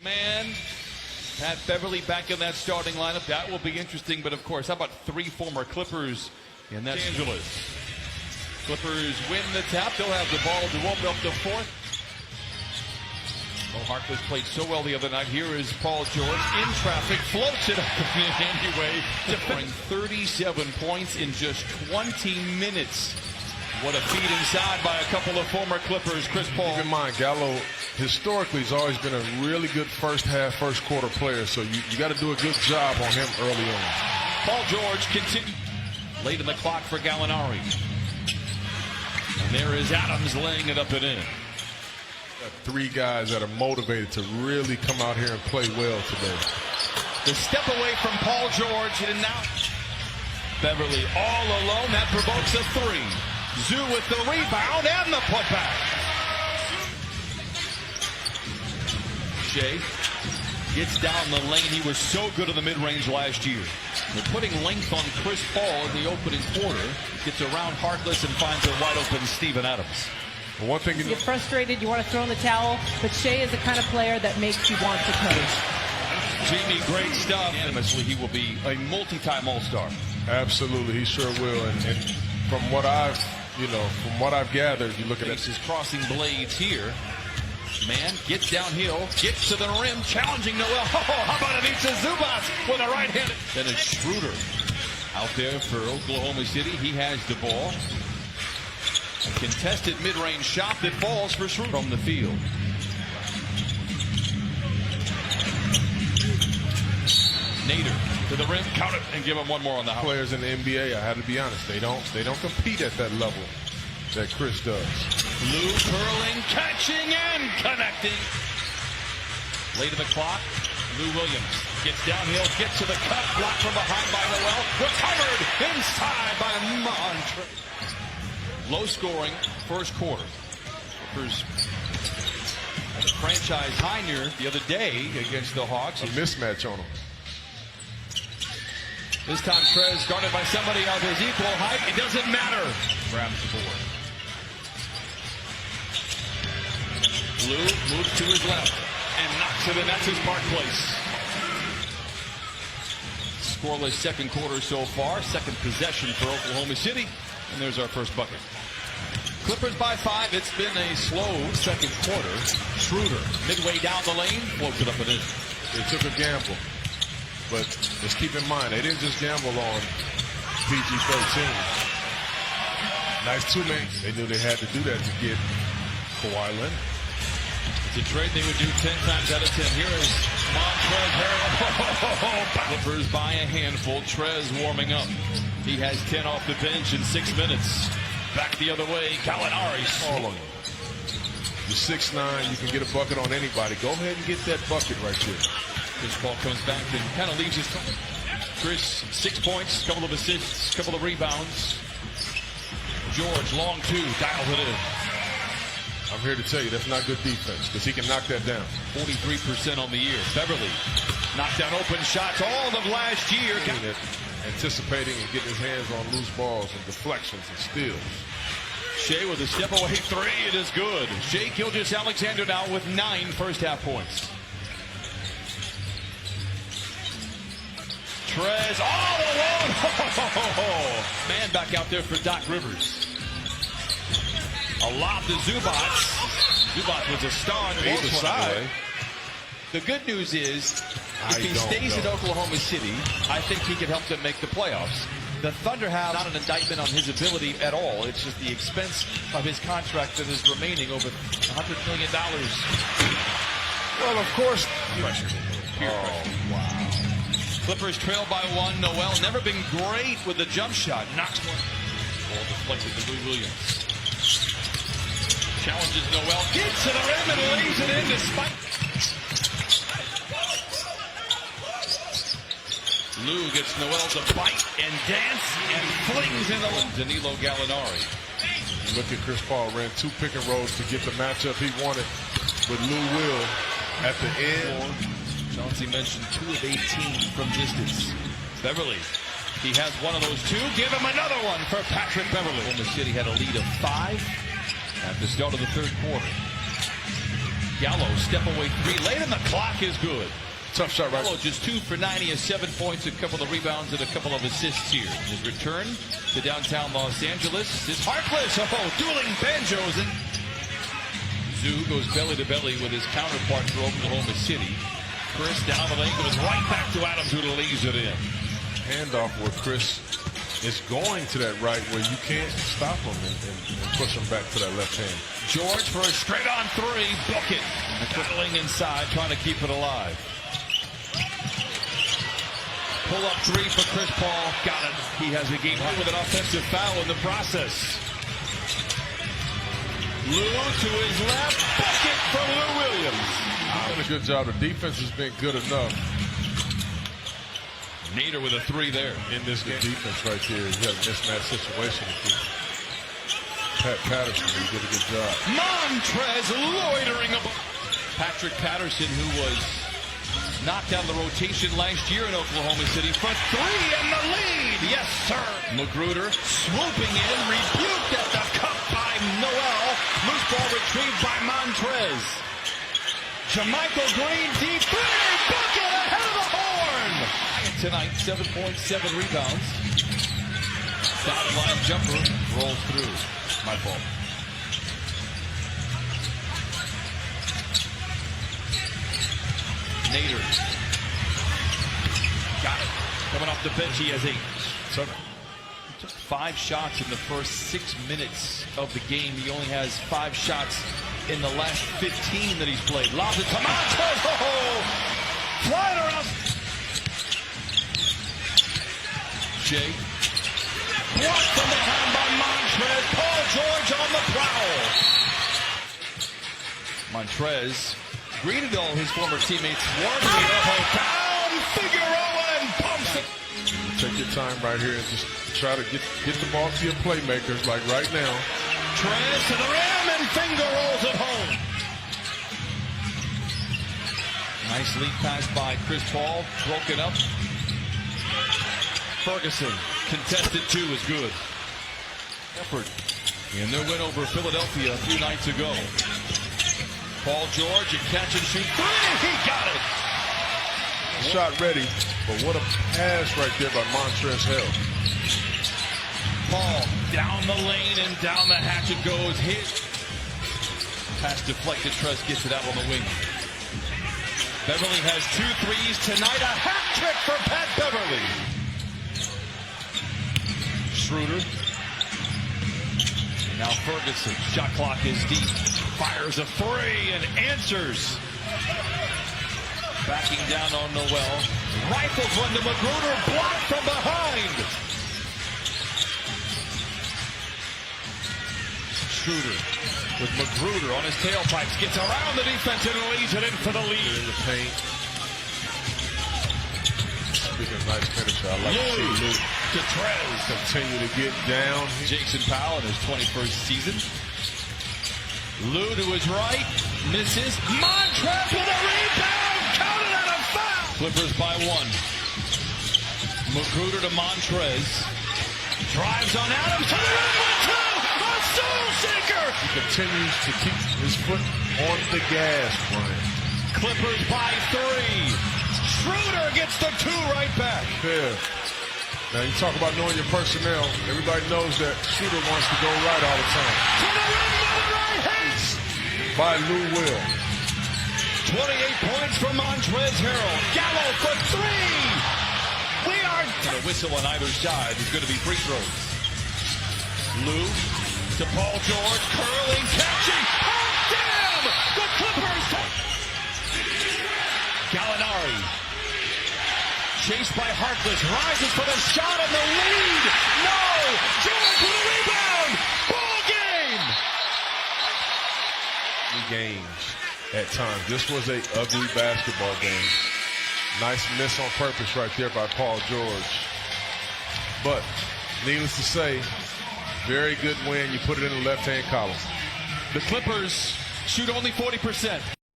Man, Pat Beverly back in that starting lineup. That will be interesting. But of course, how about three former Clippers in that? Los Angeles. Clippers win the tap. They'll have the ball to open up the fourth. Mo Harkless played so well the other night. Here is Paul George in traffic, floats it up anyway. Defending 37 points in just 20 minutes. What a feed inside by a couple of former Clippers. Chris Paul. Keep in mind, Gallo historically has always been a really good first half, first quarter player, so you got to do a good job on him early on. Paul George continues. Late in the clock for Gallinari. And there is Adams laying it up and in. Three guys that are motivated to really come out here and play well today. The step away from Paul George, and now Beverly all alone. That provokes a three. Zoo with the rebound and the putback. Shea gets down the lane. He was so good in the mid-range last year. They're putting length on Chris Paul in the opening quarter. Gets around Harkless and finds a wide open Steven Adams. Well, one thing you get frustrated, you want to throw in the towel, but Shea is the kind of player that makes you want to coach. Jimmy, great stuff. Unanimously, he will be a multi-time All-Star. Absolutely, he sure will. And from what I've gathered, you look at Faces crossing blades here. Man gets downhill, gets to the rim, challenging Noel. Oh, how about Ivica Zubac with a right hand? Then it's Schroeder out there for Oklahoma City. He has the ball. A contested mid-range shot that falls for Schroeder from the field. Nader to the rim, count it, and give him one more on the house. Players in the NBA, I had to be honest, they don't compete at that level that Chris does. Lou curling, catching, and connecting. Late in the clock, Lou Williams gets downhill, gets to the cut, blocked from behind by Noel, recovered inside by Montre. Low scoring first quarter. Clippers had a franchise high near the other day against the Hawks. A mismatch on them. This time Trez guarded by somebody of his equal height. It doesn't matter. Grabs the board. Lou moves to his left and knocks it in. That's his Park Place. Scoreless second quarter so far. Second possession for Oklahoma City. And there's our first bucket. Clippers by 5. It's been a slow second quarter. Schroeder midway down the lane. Floats it up and in. They took a gamble. But let's keep in mind, they didn't just gamble on PG-13. Nice two-man. They knew they had to do that to get Kawhi Leonard. It's a trade they would do 10 times out of 10. Here is Montrezl Harrell. Clippers by a handful. Trez warming up. He has 10 off the bench in 6 minutes. Back the other way. Gallinari. All of them. You're 6'9", you can get a bucket on anybody. Go ahead and get that bucket right there. Chris Paul comes back and kind of leaves his time. Chris, 6 points, couple of assists, couple of rebounds. George, long two, dials it in. I'm here to tell you that's not good defense because he can knock that down. 43% on the year. Beverly knocked down open shots all of last year. Anticipating and getting his hands on loose balls and deflections and steals. Shea with a step away three. It is good. Shea Gilgeous-Alexander now with 9 first half points. Trez all alone. Man back out there for Doc Rivers. A lob to Zubac. Zubac was a star on either side. The good news is, if he stays in Oklahoma City, I think he can help them make the playoffs. The Thunder have not an indictment on his ability at all. It's just the expense of his contract that is remaining over $100 million. Well, of course. Pressure. Wow. Clippers trail by 1. Noel never been great with the jump shot. Knocks one. Ball deflected to Lou Williams. Challenges Noel. Gets to the rim and lays it in despite. Lou gets Noel to bite and dance and flings in the Danilo Gallinari. Look at Chris Paul ran 2 pick and rolls to get the matchup he wanted with Lou Will at the end. Chauncey mentioned 2 of 18 from distance. Beverly, he has one of those 2. Give him another one for Patrick Beverly. Oklahoma City had a lead of 5 at the start of the third quarter. Gallo, step away three, late in the clock is good. Tough shot right. Gallo just 2 for 90, has 7 points, a couple of rebounds, and a couple of assists here. His return to downtown Los Angeles is Harkless. Oh, dueling banjos. And Zoo goes belly to belly with his counterpart for Oklahoma City. Chris down the lane, goes right back to Adams, who lays it in. Handoff where Chris is going to that right where you can't stop him and push him back to that left hand. George for a straight on three, book it. Battling inside, trying to keep it alive. Pull up three for Chris Paul, got it. He has a game with an offensive foul in the process. Lou to his left, bucket from Lou Williams. Done a good job. The defense has been good enough. Nader with a three there. In this game, defense right here, you have a mismatch situation. Pat Patterson, he did a good job. Montrez loitering above. Patrick Patterson, who was knocked out of the rotation last year in Oklahoma City for three and the lead. Yes, sir. Magruder swooping in, rebuked at the cup by Noel. Loose ball retrieved by Montrez. Jermichael Green deep three, bucket ahead of the horn. Tonight, 7 points, 7 rebounds. Dotted line jumper rolls through. My fault. Nader. Got it. Coming off the bench, he has 8. So he took 5 shots in the first 6 minutes of the game. He only has 5 shots in the last 15 that he's played. Lobs it to Montrez. Oh! Flying around. Shea. Blocked from behind by Montrez. Paul George on the prowl. Montrez greeted all his former teammates warmly. Down Figueroa and pumps it. Take your time right here and just try to get the ball to your playmakers like right now. Trez to the rim and finger rolls it home. Nice lead pass by Chris Paul. Broken up. Ferguson. Contested 2 is good. Effort in their win over Philadelphia a few nights ago. Paul George, and catch and shoot three. He got it. Shot ready, but what a pass right there by Montrezl Harrell. Paul down the lane and down the hatch it goes. Hit. Pass deflected. Trez gets it out on the wing. Beverly has 2 threes tonight. A hat trick for Pat Beverly. Schroeder. Now Ferguson. Shot clock is deep. Fires a three and answers. Backing down on Noel. Rifles one to Magruder. Blocked from behind. Schroeder with Magruder on his tailpipes. Gets around the defense and leads it in for the lead. In the paint. Speaking of nice finisher, I like to see Lou to Trez. continue to get down. Jason Powell in his 21st season. Lou to his right, misses. Montrez with a rebound, counted out a foul. Clippers by 1. Magruder to Montrez. Drives on Adams to the rim with 2. A soul shaker. He continues to keep his foot on the gas, Brian. Clippers by 3. Schroeder gets the 2 right back. Yeah. Now you talk about knowing your personnel. Everybody knows that Schroeder wants to go right all the time. To the rim, the right hits. By Lou Will. 28 points for Montrezl Harrell. Gallo for 3. We are going to whistle on either side. There's going to be free throws. Lou to Paul George, curling, catching. Oh, damn! The Clippers. Gallinari. Chased by Harkless, rises for the shot and the lead. No! George with a rebound. Ball game. Games at times. This was a ugly basketball game. Nice miss on purpose right there by Paul George. But needless to say, very good win. You put it in the left-hand column. The Clippers shoot only 40%.